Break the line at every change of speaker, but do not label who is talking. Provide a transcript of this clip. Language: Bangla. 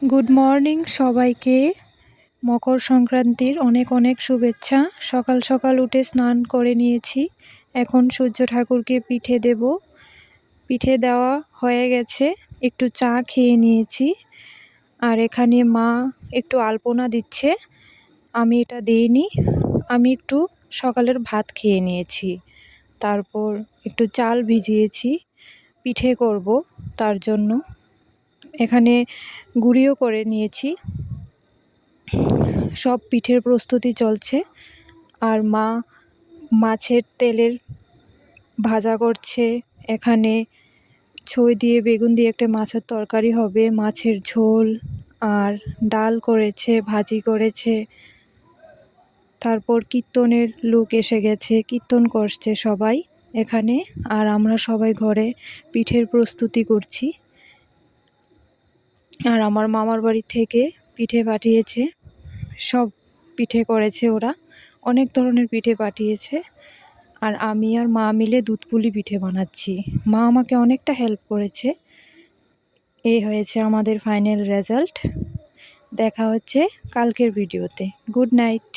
গুড মর্নিং সবাইকে। মকর সংক্রান্তির অনেক অনেক শুভেচ্ছা। সকাল সকাল উঠে স্নান করে নিয়েছি। এখন সূর্য ঠাকুরকে পিঠে দেব। পিঠে দেওয়া হয়ে গেছে, একটু চা খেয়ে নিয়েছি। আর এখানে মা একটু আলপনা দিচ্ছে, আমি এটা দিইনি। আমি একটু সকালের ভাত খেয়ে নিয়েছি, তারপর একটু চাল ভিজিয়েছি, পিঠে করব তার জন্য। এখানে গুঁড়িও করে নিয়েছি, সব পিঠের প্রস্তুতি চলছে। আর মা মাছের তেলের ভাজা করছে। এখানে ছই দিয়ে বেগুন দিয়ে একটা মাছের তরকারি হবে, মাছের ঝোল, আর ডাল করেছে, ভাজি করেছে। তারপর কীর্তনের লোক এসে গেছে, কীর্তন করছে সবাই এখানে। আর আমরা সবাই ঘরে পিঠের প্রস্তুতি করছি। আর আমার মামার বাড়ি থেকে পিঠে পাঠিয়েছে, সব পিঠে করেছে ওরা, অনেক ধরনের পিঠে পাঠিয়েছে। আর আমি আর মা মিলে দুধ পুলি পিঠে বানাচ্ছি। মা আমাকে অনেকটা হেল্প করেছে। এই হয়েছে আমাদের ফাইনাল রেজাল্ট। দেখা হচ্ছে কালকের ভিডিওতে। Good night.